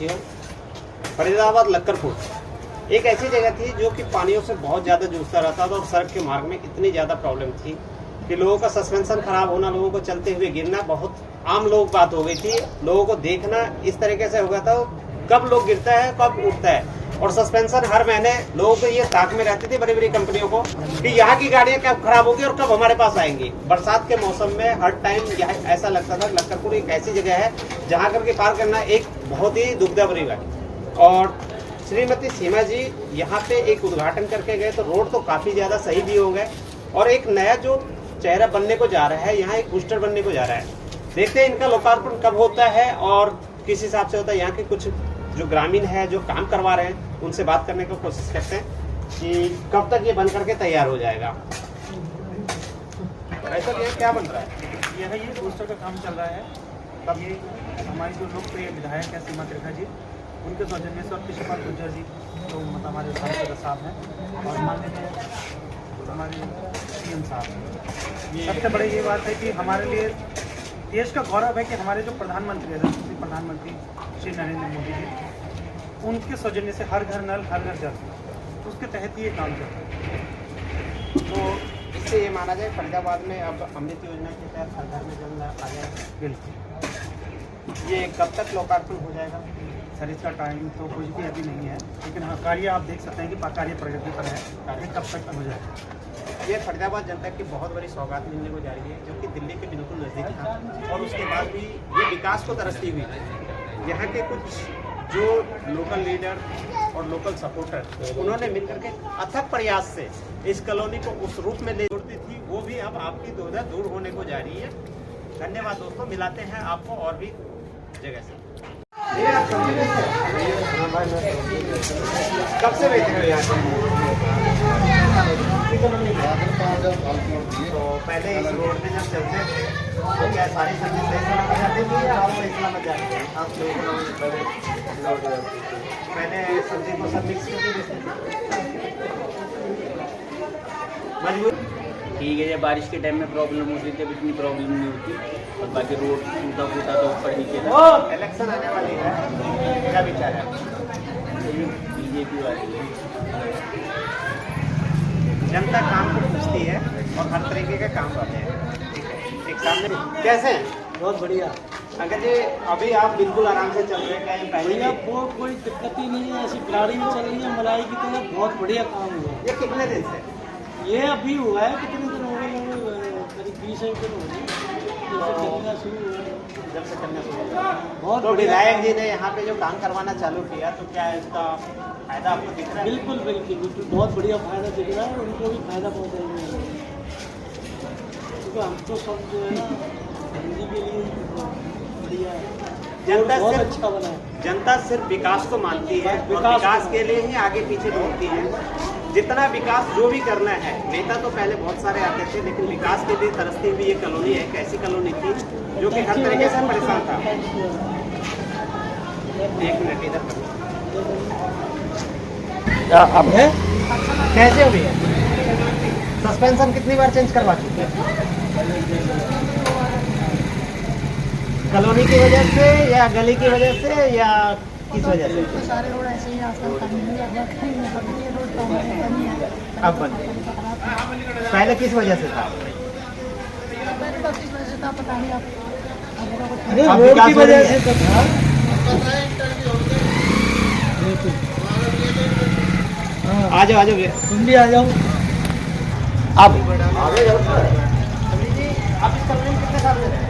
साथियों, फरीदाबाद लक्करपुर एक ऐसी जगह थी जो कि पानियों से बहुत ज़्यादा जूझता रहता था और सड़क के मार्ग में इतनी ज़्यादा प्रॉब्लम थी कि लोगों का सस्पेंशन खराब होना, लोगों को चलते हुए गिरना बहुत आम लोग बात हो गई थी। लोगों को देखना इस तरीके से हो गया था कब लोग गिरता है कब उठता है, और सस्पेंशन हर महीने लोगों को ये ताक में रहती थी बड़ी बड़ी कंपनियों को कि यहाँ की गाड़ियाँ कब खराब होगी और कब हमारे पास आएंगी। बरसात के मौसम में हर टाइम ऐसा लगता था लक्करपुर एक ऐसी जगह है जहाँ करके पार करना एक बहुत ही दुविधा भरी बात। और श्रीमती सीमा जी यहाँ पे एक उद्घाटन करके गए तो रोड तो काफ़ी ज़्यादा सही भी हो गए और एक नया जो चेहरा बनने को जा रहा है, यहाँ एक बूस्टर बनने को जा रहा है। देखते हैं इनका लोकार्पण कब होता है और किस हिसाब से होता है। यहाँ के कुछ जो ग्रामीण है जो काम करवा रहे हैं उनसे बात करने की कोशिश करते हैं कि कब तक ये बन करके तैयार हो जाएगा। ऐसा क्या बन रहा है? यह ये बूस्टर का काम चल रहा है। तब ये हमारी जो लोकप्रिय विधायक है सीमा त्रिखा जी, उनके सौजन्य से और कृष्णपाल गुर्जर जी जो मतलब हमारे सांसद साहब हैं और माननीय हमारे सीएम साहब। सबसे बड़ी ये बात है कि हमारे लिए देश का गौरव है कि हमारे जो प्रधानमंत्री है, प्रधानमंत्री श्री नरेंद्र मोदी जी, उनके सौजन्य से हर घर नल हर घर जल, उसके तहत ये काम चल रहा है। तो इससे ये माना जाए फरीदाबाद में अब अमृत योजना के तहत हर घर में जल आ जाएगा। बिल्कुल। ये कब तक लोकार्पण हो जाएगा? सर इसका टाइम तो कुछ भी अभी नहीं है, लेकिन हाँ कार्य आप देख सकते हैं कि कार्य प्रगति पर है। कार्य कब तक हो जाएगा? ये फरीदाबाद जनता की बहुत बड़ी सौगात मिलने को जा रही है जो कि दिल्ली के बिल्कुल नज़दीक था और उसके बाद भी ये विकास को तरसती हुई है। यहाँ के कुछ जो लोकल लीडर और लोकल सपोर्टर उन्होंने मिलकर के अथक प्रयास से इस कॉलोनी को उस रूप में ले जोड़ती थी, वो भी अब आपकी दुविधा दूर होने को जा रही है। धन्यवाद दोस्तों, मिलाते हैं आपको और भी जगह से। कब से बैठे हो यहाँ? तो पहले इस रोड में जब चलते तो क्या सारी सब्जी सही सलामत जाती थी या आप सही सलामत जाते हैं? आप पहले सब्जी को सब मिक्स करके देते मजबूर। ठीक है, जब बारिश के टाइम में प्रॉब्लम होती है तब इतनी प्रॉब्लम नहीं होती, और बाकी रोड टूटा फूटा तो ऊपर नीचे। इलेक्शन आने वाली है, क्या विचार है? बीजेपी वाली जनता काम को पूछती है और हर तरीके के काम करते हैं। एक सामने कैसे हैं? बहुत बढ़िया अंकल जी, अभी आप बिल्कुल आराम से चल रहे हैं, क्या ये पहले भैया वो कोई दिक्कत ही नहीं है, ऐसी गाड़ी भी चल रही है मलाई की तरह। बहुत बढ़िया काम हुआ। ये कितने दिन से? ये अभी हुआ है, कितने दिन हो गए? करीब 20 दिन हो गए जैसे चलना शुरू हुआ, जब से करना शुरू हुआ। बहुत तो बढ़िया। विधायक जी ने यहाँ पे जो काम करवाना चालू किया तो क्या इसका फायदा आपको दिख रहा है? बिल्कुल बिल्कुल बिल्कुल बहुत बढ़िया फायदा दिख रहा है और उनको भी फायदा पहुँचाएंगे, क्योंकि हम तो सब जो है ना हिंदी के लिए बढ़िया है। जनता बहुत सिर्फ अच्छा बना है। जनता सिर्फ विकास को मानती है और विकास के लिए ही आगे पीछे दौड़ती है। जितना विकास जो भी करना है, नेता तो पहले बहुत सारे आते थे लेकिन विकास के लिए तरसती हुई ये कॉलोनी है। एक ऐसी कॉलोनी थी जो कि हर तरीके से परेशान था। एक मिनट इधर अब है कैसे हुई है? सस्पेंशन कितनी बार चेंज करवा चुके हैं? कॉलोनी की वजह से या गली की वजह से या किस वजह से? सारे रोड ऐसे ही अब बन पहले किस वजह से था? पता नहीं आप अरे अब रोड विकास की हो रही वजह है। से तो था। आ जाओ तुम भी आ जाओ। अब आगे जाओ जी। आप इस कॉलोनी में कितने साल से रहे?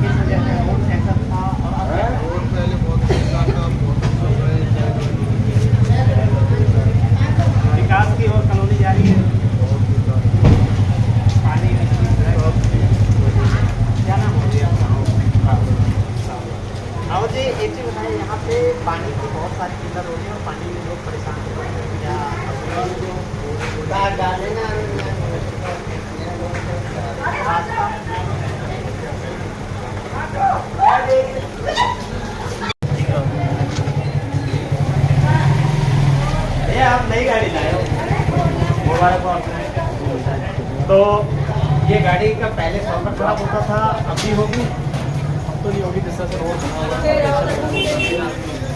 किस वजह से रोड कैसा था और अब रोड पहले बहुत खराब था, विकास की ओर कॉलोनी जा रही है। पानी क्या नाम हो गया? आओ जी, एक चीज़ बताइए, यहाँ पे पानी की बहुत सारी किल्लत हो रही है और पानी में लोग परेशान हो रहे हैं। क्या ये आप नई गाड़ी लाए हो, मुबारक। तो ये गाड़ी का पहले सॉकर खराब होता था, अभी होगी? तो नहीं होगी जिस तरह से रोड बना हुआ है।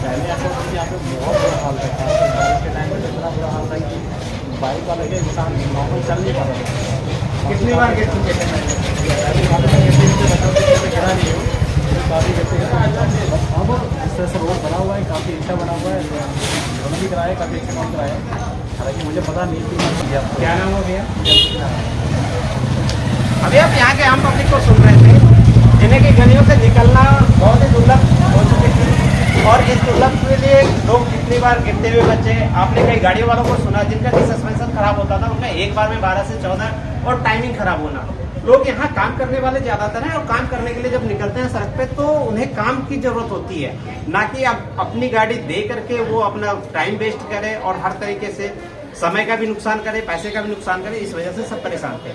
पहले ऐसा होता कि यहाँ पे बहुत बुरा हाल था, खासकर बारिश के टाइम में तो इतना बुरा हाल था कि बाइक वाले के इंसान नॉर्मल चल नहीं पा रहा था। कितनी बार गिर चुके थे? पहले काफ़ी बार गिरते गिरते बचा तो गिरा नहीं हो, काफ़ी गिरते गिरते अब जिस तरह से रोड बना हुआ है काफ़ी अच्छा बना हुआ है, उन्होंने भी कराया, काफ़ी अच्छा काम कराया। हालांकि मुझे पता नहीं कि क्या नाम हो भैया? अभी आप यहाँ के आम पब्लिक को सुन रहे थे जिन्हें की गलियों से निकलना बहुत ही दुर्लभ हो चुके थे, और इस दुर्लभ के लिए लोग कितनी बार गिरते हुए बच्चे, आपने कई गाड़ियों वालों को सुना जिनका कि सस्पेंशन खराब होता था, उनका एक बार में 12 से 14 और टाइमिंग खराब होना। लोग यहाँ काम करने वाले ज्यादातर हैं, और काम करने के लिए जब निकलते हैं सड़क पे तो उन्हें काम की जरूरत होती है, ना कि आप अपनी गाड़ी दे करके वो अपना टाइम वेस्ट करे और हर तरीके से समय का भी नुकसान करे, पैसे का भी नुकसान करे। इस वजह से सब परेशान थे।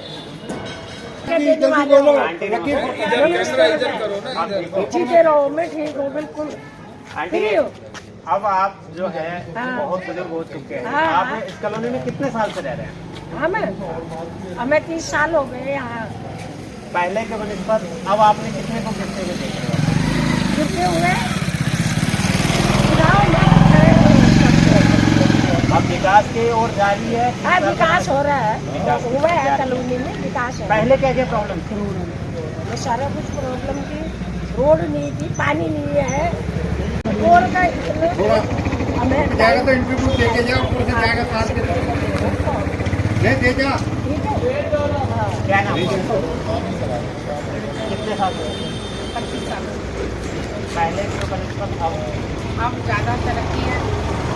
सीधे रहो, मैं ठीक हूँ बिल्कुल। आंटी, अब आप जो है बहुत बुजुर्ग हो चुके हैं, आप इस कॉलोनी में कितने साल से रह रहे हैं? हमें 30 साल हो गए यहाँ। पहले के बनिस्बत अब आपने कितने को गिरते हुए देखे? गिरते हुए अब विकास की ओर जारी है। हाँ, विकास हो रहा है, हुआ है कॉलोनी में विकास है। पहले क्या क्या प्रॉब्लम थी? में सारा कुछ प्रॉब्लम थी, रोड नहीं थी, पानी नहीं है, और का हमें जाएगा तो इंटरव्यू देके जाओ, ऊपर से जाएगा साथ के ले दे जा। ठीक है। क्या नाम? कितने साल? 25 साल। पहले के बनिस्बत अब ज़्यादा तरक्की है,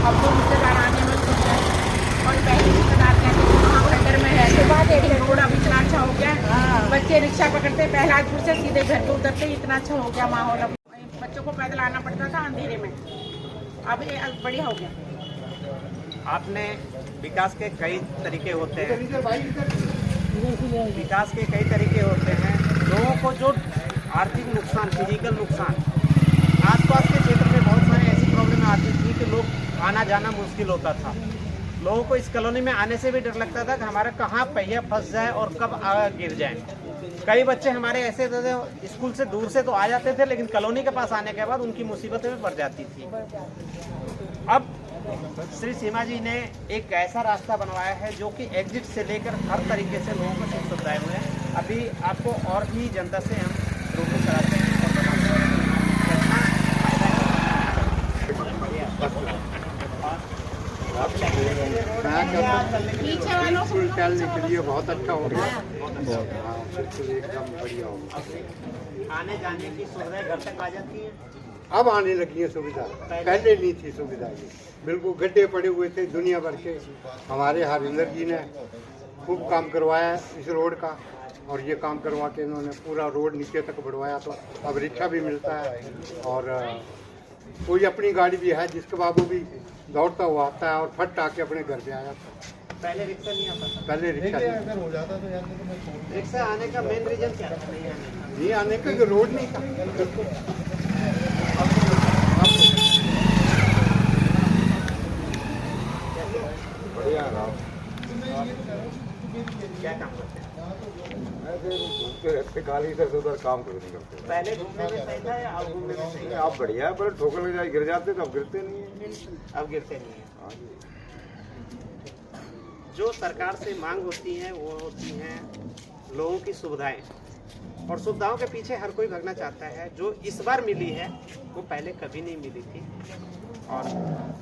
अब तो रिश्तेदार आने में खुश है, और पहले रिश्तेदार कहते थे वहाँ घर में है, तो बाद एक रोड अब इतना अच्छा हो गया, बच्चे रिक्शा पकड़ते पहलाजपुर से सीधे घर पे उतरते, इतना अच्छा हो गया माहौल। अब बच्चों को पैदल आना पड़ता था अंधेरे में, अब ये बढ़िया हो गया। आपने विकास के कई तरीके होते हैं, विकास के कई तरीके होते हैं। लोगों को जो आर्थिक नुकसान, फिजिकल नुकसान, आसपास के क्षेत्र में बहुत सारी ऐसी प्रॉब्लम आती थी कि लोग आना जाना मुश्किल होता था। लोगों को इस कॉलोनी में आने से भी डर लगता था कि हमारा कहाँ पहिया फंस जाए और कब गिर जाए। कई बच्चे हमारे ऐसे थे स्कूल से दूर से तो आ जाते थे, लेकिन कॉलोनी के पास आने के बाद उनकी मुसीबतें में पड़ जाती थी। अब श्री सीमा जी ने एक ऐसा रास्ता बनवाया है जो कि एग्जिट से लेकर हर तरीके से लोगों को सुख सुविधाएं हुए हैं। अभी आपको और भी जनता से हम रूबरू कराते हैं और बताते हैं बिल्कुल चलने के लिए बहुत अच्छा हो गया। हाँ, बिल्कुल एकदम बढ़िया हो गया। आने जाने की सुविधाएं घर तक आ जाती है। अब आने लगी है सुविधा, पहले नहीं थी सुविधा ये। बिल्कुल गड्ढे पड़े हुए थे दुनिया भर के। हमारे हरिंदर जी ने खूब काम करवाया इस रोड का, और ये काम करवा के इन्होंने पूरा रोड नीचे तक बढ़वाया। तो अब रिक्शा भी मिलता है, और कोई अपनी गाड़ी भी है जिसके बाबू भी दौड़ता हुआ आता है और फट आके अपने घर पे आया था। पहले रिक्शा नहीं आता था। पहले रिक्शा नहीं। रिक्शा आने का मेन रीजन क्या था? नहीं आने का रोड नहीं था। क्या काम करते हैं? काली इधर से उधर काम नहीं करते। पहले घूमने में सही था या अब घूमने में सही है? आप बढ़िया है, पर ठोकर लग जाए गिर जाते तो अब गिरते नहीं है। अब गिरते नहीं है। जो सरकार से मांग होती है वो होती हैं लोगों की सुविधाएं, और सुविधाओं के पीछे हर कोई भागना चाहता है। जो इस बार मिली है वो पहले कभी नहीं मिली थी, और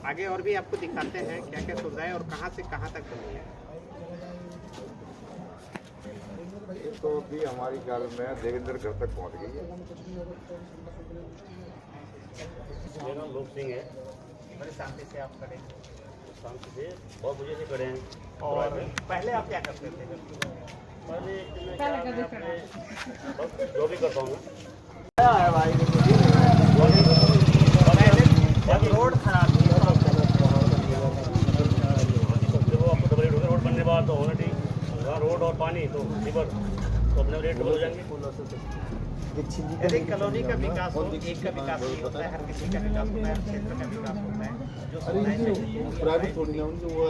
आगे और भी आपको दिखाते हैं क्या क्या सुविधाएं और कहां से कहां तक बनी है। ये तो अभी हमारी ख्याल में देवेंद्र घर तक पहुंच गई है। मेरा नाम लोक सिंह है। बड़े शांति से आप खड़े हैं। शांति से बहुत वजह से खड़े हैं। और पहले आप क्या करते थे? पहले जो भी करता हूँ जब रोड खराब थी वो आपको डबल रेट रोड बनने के बाद तो होना ठीक, रोड और पानी तो रिवर तो अपने रेट डबल हो जाएंगे। यदि कॉलोनी का विकास हो, एक का विकास नहीं होता है, हर किसी का विकास होता है, हर क्षेत्र का विकास होता है। जो सुविधाएं चाहिए प्राइवेट थोड़ी ना उनकी वो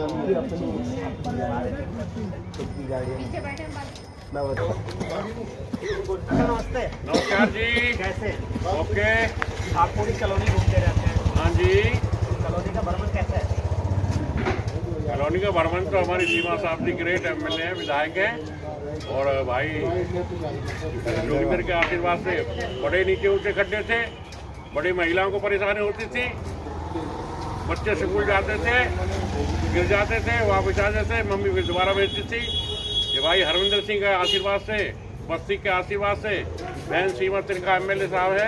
नमस्ते। नमस्कार जी। कैसे? ओके। आप पूरी कॉलोनी घूमते रहते हैं, हाँ जी। कॉलोनी का भ्रमण कैसा है? कॉलोनी का भ्रमण तो हमारी सीमा साहब जी ग्रेट एमएलए हैं, विधायक हैं, और भाई जोगिंदर के आशीर्वाद से बड़े नीचे ऊंचे खड्डे थे, बड़ी महिलाओं को परेशानी होती थी, बच्चे स्कूल जाते थे, गिर जाते थे, वापस आ जाते थे, मम्मी फिर दोबारा भेजती थी। ये भाई हरविंदर सिंह के आशीर्वाद से, बस्ती के आशीर्वाद से, बहन सीमा तिनका एमएलए साहब है,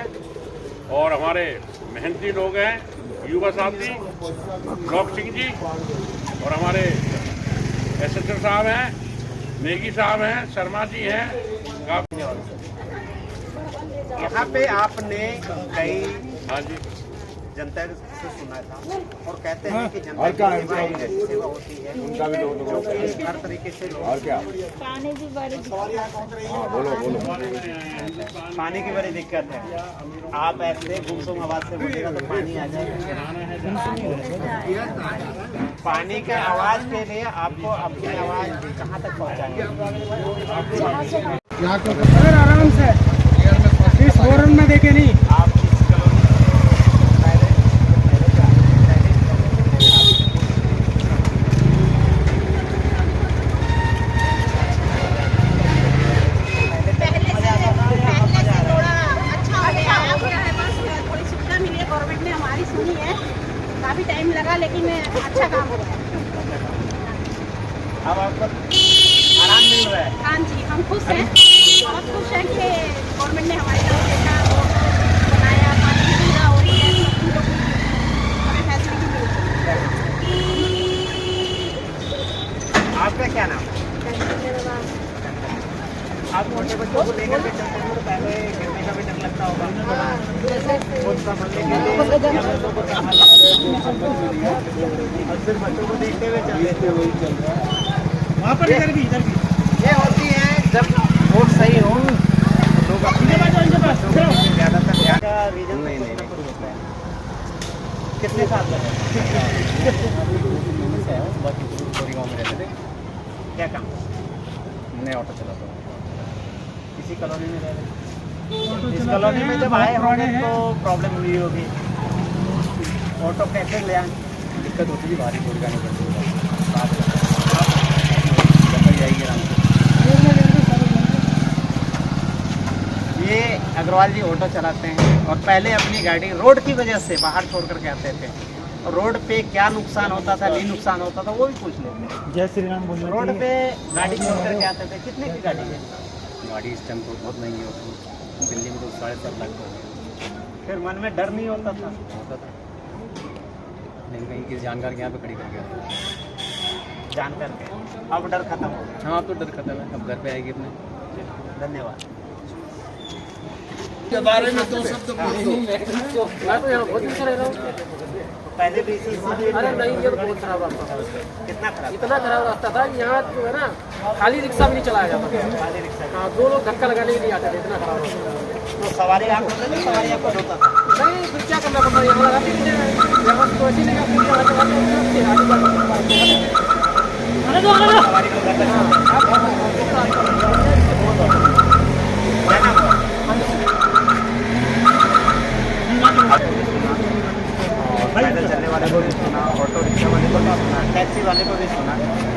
और हमारे मेहनती लोग हैं, युवा साथी लोक सिंह जी, और हमारे एसएचओ साहब हैं, नेगी साहब हैं, शर्मा जी हैं। यहाँ पे आपने कई हाँ जी। जनता से सुना था और कहते हैं कि जनता की सेवा एक ऐसी सेवा होती है जो कि हर तरीके से पानी की बड़ी दिक्कत है। आप ऐसे गुमसुम आवाज से बोलेगा तो पानी आ जाएगा। पानी के आवाज के लिए आपको अपनी आवाज कहाँ तक पहुँचानी है? आराम से इस फोरन में देखे नहीं। आप इस कॉलोनी काफी टाइम लगा लेकिन अच्छा काम हो गया। अब आपको आराम मिल रहा है? हाँ जी, हम खुश हैं, बहुत खुश हैं कि गवर्नमेंट ने हमारी तरफ देखा, रोड बनाया, पानी की सुविधा हो रही है, हमें फैसिलिटी मिल रही है। आपका क्या नाम है? आप छोटे बच्चों को लेकर के चलते हैं तो पहले गिरने का भी डर लगता होगा, खुद संभलने के लिए और सिर्फ बच्चों को देखते हुए चलते थे। वही चल रहा है वहाँ पर। इधर भी ये होती है जब रोड सही हो तो लोग अपने ज़्यादातर ज़्यादा रीजन नहीं होता है। कितने साल लगे? गाँव में रहते थे, क्या काम? मैं ऑटो चलाता हूँ। इसी कॉलोनी में रह रहे? इस कॉलोनी में जब आए होंगे तो प्रॉब्लम हुई होगी, ऑटो कैसे ले आए? दिक्कत होती थी, भारी छोड़ जाने पड़ती है। ये अग्रवाल जी ऑटो चलाते हैं और पहले अपनी गाड़ी रोड की वजह से बाहर छोड़ करके आते थे, और रोड पे क्या नुकसान होता था, नहीं नुकसान होता था, वो भी पूछ लेते हैं। जय श्री राम बोल। रोड पे गाड़ी छोड़ करके आते थे। कितने की गाड़ी है? गाड़ी इस टाइम तो बहुत महंगी होती है, दिल्ली में तो 7.5 लाख का फिर मन में डर नहीं होता था? होता था, लेकिन कहीं किसी जानकार के यहाँ पे खड़ी करके आते। जान करके अब डर खत्म हो गया? हाँ, अब तो डर खत्म है, अब घर पे आएगी अपने। धन्यवाद। के बारे में दो शब्द बोल दो। मैं तो यहाँ बहुत अच्छा रह रहा हूँ। पहले भी इसी अरे नहीं, ये तो बहुत खराब रास्ता था। कितना खराब? इतना खराब रास्ता था कि यहाँ जो है ना, खाली रिक्शा भी नहीं चलाया जाता था। खाली रिक्शा? हाँ, 2 लोग धक्का लगाने के लिए आते थे, इतना खराब रास्ता था। तो सवारी आप होते थे, सवारी आपको होता था? नहीं, फिर क्या करना पड़ता है, यहाँ लगाते थे, यहाँ तो ऐसी नहीं अपनी जगह चलाते थे, आगे जाते थे। सवारी को करते थे? क्या नाम है? पैदल चलने वाले को भी सुना, ऑटो रिक्शा वाले को भी सुना, टैक्सी वाले को भी सुना।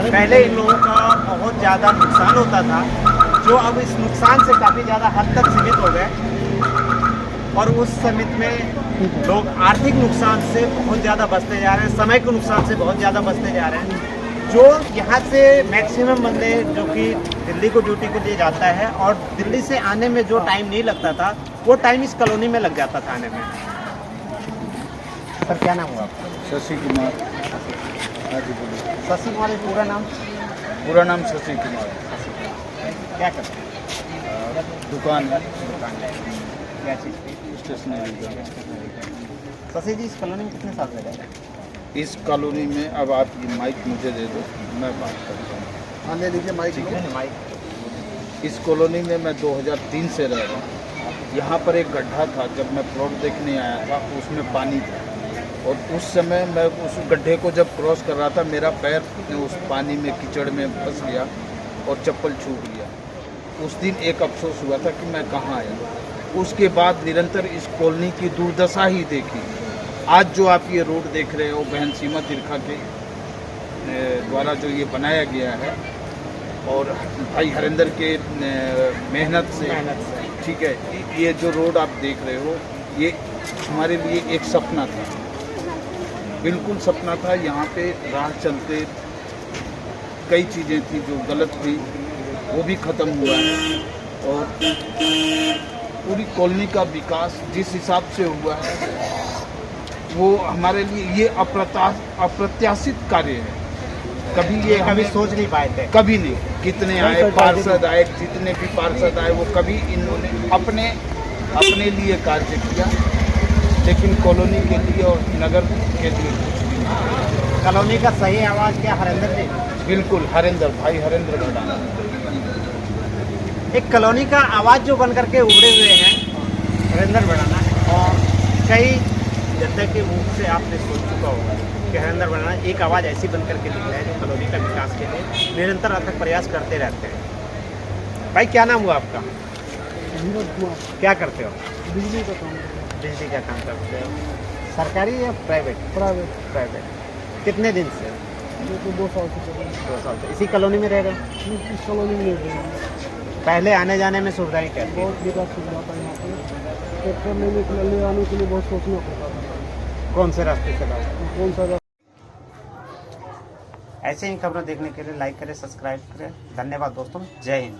पहले इन लोगों का बहुत ज़्यादा नुकसान होता था, जो अब इस नुकसान से काफ़ी ज़्यादा हद तक सीमित हो गए, और उस सीमित में लोग आर्थिक नुकसान से बहुत ज़्यादा बचते जा रहे हैं, समय के नुकसान से बहुत ज़्यादा बचते जा रहे हैं। जो यहाँ से मैक्सिमम बंदे जो कि दिल्ली को ड्यूटी के लिए जाता है, और दिल्ली से आने में जो टाइम नहीं लगता था, वो टाइम इस कॉलोनी में लग जाता था आने में। सर क्या नाम हुआ आपका? शशि कुमार। हाँ जी बोलिए। शशि कुमार पूरा नाम? पूरा नाम शशि कुमार। क्या करते हैं? दुकान है, क्या चीज़ की? स्टेशनरी का। शशि जी, इस कॉलोनी में कितने साल से रह रहे हैं? इस कॉलोनी में अब आप ये माइक मुझे दे दो, मैं बात करता हूँ। हाँ, ले लीजिए माइक। माइक। इस कॉलोनी में मैं 2003 से रह रहा हूँ। यहाँ पर एक गड्ढा था, जब मैं प्लॉट देखने आया था उसमें पानी था, और उस समय मैं उस गड्ढे को जब क्रॉस कर रहा था, मेरा पैर उस पानी में कीचड़ में फंस गया और चप्पल छूट गया। उस दिन एक अफसोस हुआ था कि मैं कहाँ आया। उसके बाद निरंतर इस कॉलोनी की दुर्दशा ही देखी। आज जो आप ये रोड देख रहे हो बहन सीमा तिरखा के द्वारा जो ये बनाया गया है और भाई हरिंदर के मेहनत से, ठीक है, ये जो रोड आप देख रहे हो ये हमारे लिए एक सपना था, बिल्कुल सपना था। यहाँ पे राह चलते कई चीज़ें थी जो गलत थी, वो भी ख़त्म हुआ है और पूरी कॉलोनी का विकास जिस हिसाब से हुआ है वो हमारे लिए ये अप्रत्याशित कार्य है। कभी ये कभी सोच नहीं पाए थे, कभी नहीं। कितने आए पार्षद आए, जितने भी पार्षद आए वो कभी इन्होंने अपने लिए कार्य किया, लेकिन कॉलोनी के लिए और नगर के लिए कुछ भी नहीं। कॉलोनी का सही आवाज़ क्या हरिंदर जी? बिल्कुल हरिंदर, भाई हरिंदर भडाना। एक कॉलोनी का आवाज़ जो बन करके उभरे हुए हैं हरिंदर भडाना, और कई जनता के मुख से आपने सोच चुका होगा कि हरिंदर भडाना एक आवाज़ ऐसी बन करके निकला है जो कॉलोनी का विकास के लिए निरंतर अथक प्रयास करते रहते हैं। भाई क्या नाम हुआ आपका? क्या करते हो? बिजली का काम बिजली का काम करते हो, सरकारी या प्राइवेट? प्राइवेट। कितने दिन से? 2 साल से चल रहा है। 2 साल से इसी कॉलोनी में रह रहे हो? इस कॉलोनी में नहीं है। पहले आने जाने में सुविधाएं क्या थी? बहुत विकास सुविधा था यहाँ पे। ट्रैक्टर लेने आने के लिए बहुत सोचना पड़ता था। कौन से रास्ते से लाओ? कौन सा ऐसे ही खबरें देखने के लिए लाइक करें, सब्सक्राइब करें। धन्यवाद दोस्तों, जय हिंद।